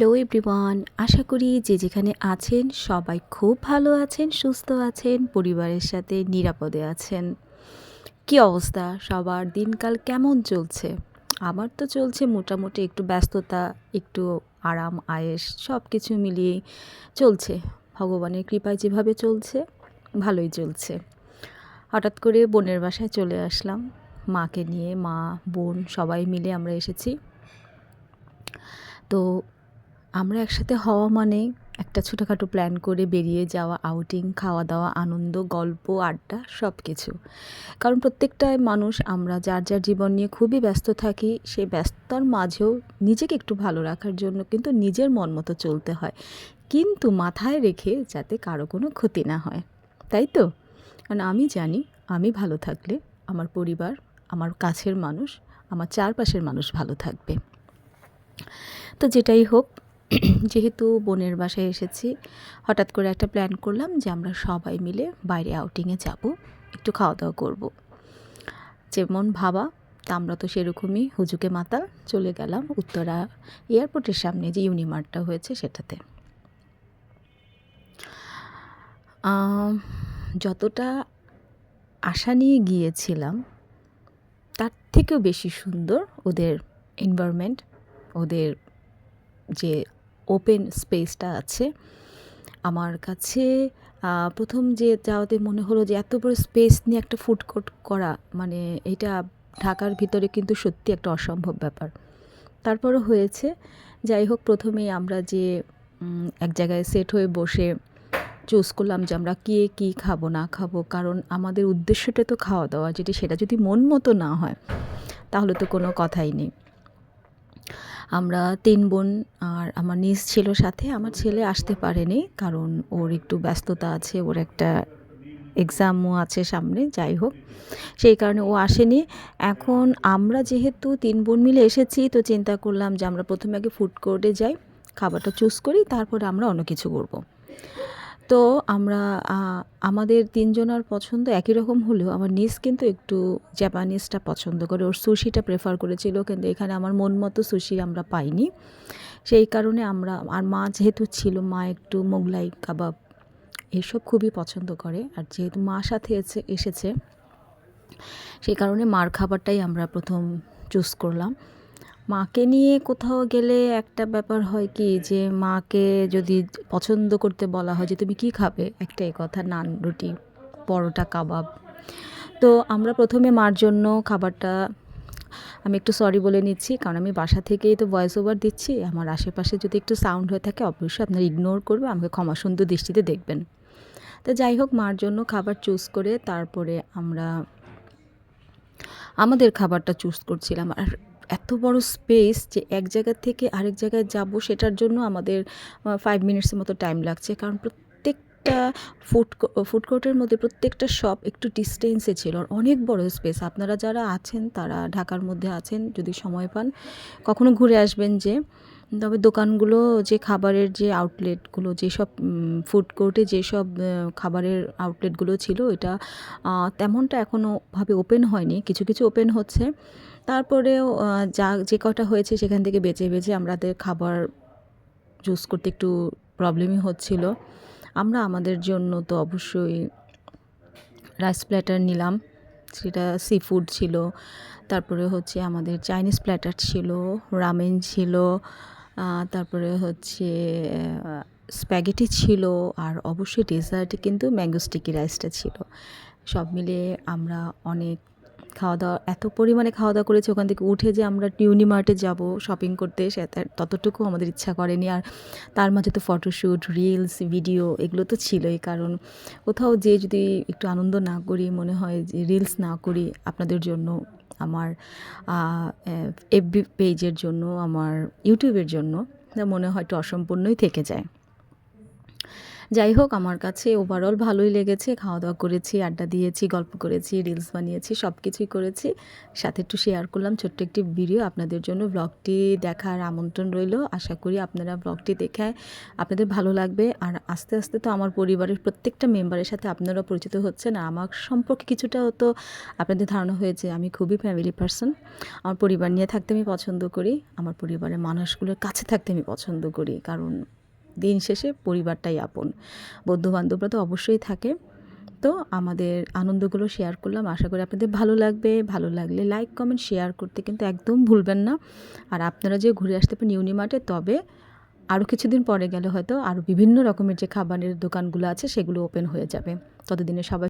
Hello everyone, আশা করি যে যেখানে আছেন সবাই খুব ভালো আছেন, সুস্থ আছেন, পরিবারের সাথে নিরাপদে আছেন। কি অবস্থা সবার? দিনকাল কেমন চলছে? আমার তো চলছে মোটামুটি, একটু ব্যস্ততা, একটু আরাম আয়েশ সব কিছু মিলিয়েই চলছে। ভগবানের কৃপায় যেভাবে চলছে ভালোই চলছে। হঠাৎ করে বোনের বাসায় চলে আসলাম মাকে নিয়ে। মা, বোন সবাই মিলে আমরা এসেছি। তো আমরা একসাথে হওয়া মানে একটা ছোটোখাটো প্ল্যান করে বেরিয়ে যাওয়া, আউটিং, খাওয়া দাওয়া, আনন্দ, গল্প, আড্ডা সব কিছু। কারণ প্রত্যেকটাই মানুষ আমরা যার যার জীবন নিয়ে খুবই ব্যস্ত থাকি। সেই ব্যস্ততার মাঝেও নিজেকে একটু ভালো রাখার জন্য কিন্তু নিজের মন মতো চলতে হয়, কিন্তু মাথায় রেখে যাতে কারো কোনো ক্ষতি না হয়, তাই তো? কারণ আমি জানি আমি ভালো থাকলে আমার পরিবার, আমার কাছের মানুষ, আমার চারপাশের মানুষ ভালো থাকবে। তো যেটাই হোক, যেহেতু বোনের বাসায় এসেছি, হঠাৎ করে একটা প্ল্যান করলাম যে আমরা সবাই মিলে বাইরে আউটিংয়ে যাব, একটু খাওয়া দাওয়া করব। যেমন ভাবা, তা আমরা তো সেরকমই হুজুকে মাতাল চলে গেলাম উত্তরা এয়ারপোর্টের সামনে যে ইউনিমার্টটা হয়েছে সেটাতে। যতটা আশা নিয়ে গিয়েছিলাম তার থেকেও বেশি সুন্দর ওদের এনভায়রনমেন্ট, ওদের যে ওপেন স্পেসটা আছে। আমার কাছে প্রথম যে যাওয়াতে মনে হলো যে এত বড় স্পেস নিয়ে একটা ফুড কোর্ট করা, মানে এটা ঢাকার ভিতরে কিন্তু সত্যি একটা অসম্ভব ব্যাপার। তারপরও হয়েছে। যাই হোক, প্রথমেই আমরা যে এক জায়গায় সেট হয়ে বসে চুজ করলাম যে আমরা কে কী খাবো না খাবো, কারণ আমাদের উদ্দেশ্যটা তো খাওয়া দাওয়া, সেটা যদি মন মতো না হয় তাহলে তো কোনো কথাই নেই। আমরা ৩ বোন, আর আমার নিজ ছিল সাথে। আমার ছেলে আসতে পারেনি কারণ ওর একটু ব্যস্ততা আছে, ওর একটা এক্সামও আছে সামনে। যাই হোক, সেই কারণে ও আসেনি। এখন আমরা যেহেতু ৩ বোন মিলে এসেছি, তো চিন্তা করলাম যে আমরা প্রথমে আগে ফুড কোর্টে যাই, খাবারটা চুজ করি, তারপরে আমরা অন্য কিছু করব। তো আমরা আমাদের ৩ জনার পছন্দ একই রকম হলেও আমার নিজ কিন্তু একটু জাপানিজটা পছন্দ করে, ওর সুশিটা প্রেফার করেছিল, কিন্তু এখানে আমার মন মতো সুশি আমরা পাইনি। সেই কারণে আমরা, আর মা যেহেতু ছিল, মা একটু মোগলাই কাবাব এসব খুবই পছন্দ করে, আর যেহেতু মা সাথে এসেছে সেই কারণে মার খাবারটাই আমরা প্রথম চুজ করলাম। মাকে নিয়ে কোথাও গেলে একটা ব্যাপার হয় কি, যে মাকে যদি পছন্দ করতে বলা হয় যে তুমি কি খাবে, একটাই কথা, নান, রুটি, পরোটা, কাবাব। তো আমরা প্রথমে মার জন্য খাবারটা, আমি একটু সরি বলে নিচ্ছি কারণ আমি বাসা থেকেই তো ভয়েস ওভার দিচ্ছি, আমার আশেপাশে যদি একটু সাউন্ড হয়ে থাকে অবশ্যই আপনারা ইগনোর করবে, আমাকে ক্ষমা সুন্দর দৃষ্টিতে দেখবেন। তো যাই হোক, মার জন্য খাবার চুজ করে তারপরে আমরা আমাদের খাবারটা চুজ করছিলাম। আর এত বড় স্পেস যে এক জায়গা থেকে আরেক জায়গায় যাব, সেটার জন্য আমাদের 5 মিনিটসের মতো টাইম লাগছে, কারণ প্রত্যেকটা ফুড কোর্টের মধ্যে প্রত্যেকটা শপ একটু ডিস্টেন্সে ছিল, আর অনেক বড় স্পেস। আপনারা যারা আছেন, তারা ঢাকার মধ্যে আছেন, যদি সময় পান কখনো ঘুরে আসবেন। তবে দোকানগুলো, যে খাবারের যে আউটলেটগুলো, যেসব ফুড কোর্টে যেসব খাবারের আউটলেটগুলো ছিল, এটা তেমনটা এখনও ভাবে ওপেন হয়নি, কিছু কিছু ওপেন হচ্ছে। তারপরেও যে কটা হয়েছে সেখান থেকে বেছে বেছে আমাদের খাবার চুজ করতে একটু প্রবলেমই হচ্ছিল। আমরা আমাদের জন্য তো অবশ্যই রাইস প্ল্যাটার নিলাম, সেটা সি ফুড ছিল। তারপরে হচ্ছে আমাদের চাইনিজ প্ল্যাটার ছিল, রামেন ছিল, তারপরে হচ্ছে স্প্যাগেটি ছিল, আর অবশ্যই ডেজার্টে কিন্তু ম্যাঙ্গো স্টিকি রাইসটা ছিল। সব মিলিয়ে আমরা অনেক খাওয়া দাওয়া, এত পরিমাণে খাওয়া দাওয়া করেছি, ওখান থেকে উঠে যে আমরা ইউনিমার্টে যাব শপিং করতে, সে ততটুকু আমাদের ইচ্ছা করেনি। আর তার মাঝে তো ফটোশ্যুট, রিলস, ভিডিও এগুলো তো ছিলই, কারণ কোথাও যেয়ে যদি একটু আনন্দ না করি, মনে হয় যে রিলস না করি আপনাদের জন্য, আমার এফবি পেজের জন্য, আমার ইউটিউবের জন্য, মনে হয় একটু অসম্পূর্ণই থেকে যায়। যাই হোক, আমার কাছে ওভারঅল ভালোই লেগেছে। খাওয়া-দাওয়া করেছি, আড্ডা দিয়েছি, গল্প করেছি, রিলস বানিয়েছি, সব কিছুই করেছি। সাথে একটু শেয়ার করলাম ছোট্ট একটি ভিডিও আপনাদের জন্য। ব্লগটি দেখার আমন্ত্রণ রইলো। আশা করি আপনারা ব্লগটি দেখে আপনাদের ভালো লাগবে। আর আস্তে, আস্তে তো আমার পরিবারের প্রত্যেকটা মেম্বারের সাথে আপনারা পরিচিত হচ্ছেন। আর আমার সম্পর্কে কিছুটা হয়তো আপনাদের ধারণা হয়েছে। আমি খুবই ফ্যামিলি পারসন। আমার পরিবার নিয়ে থাকতে আমি পছন্দ করি। আমার পরিবারের মানুষগুলোর কাছে থাকতে আমি পছন্দ করি। কারণ দিন শেষে পরিবারটাই আপন। বন্ধু-বান্ধবরা তো অবশ্যই থাকে। তো আমাদের আনন্দগুলো শেয়ার করলাম। আশা করি আপনাদের ভালো লাগবে। ভালো লাগলে লাইক, কমেন্ট, শেয়ার করতে কিন্তু একদম ভুলবেন না। আর আপনারা যে ঘুরে আসতে পারেন ইউনিমার্টে, তবে আরও কিছুদিন পরে গেলে হয়তো আরও বিভিন্ন রকমের যে খাবারের দোকানগুলো আছে সেগুলো ওপেন হয়ে যাবে। ততদিনে সবাই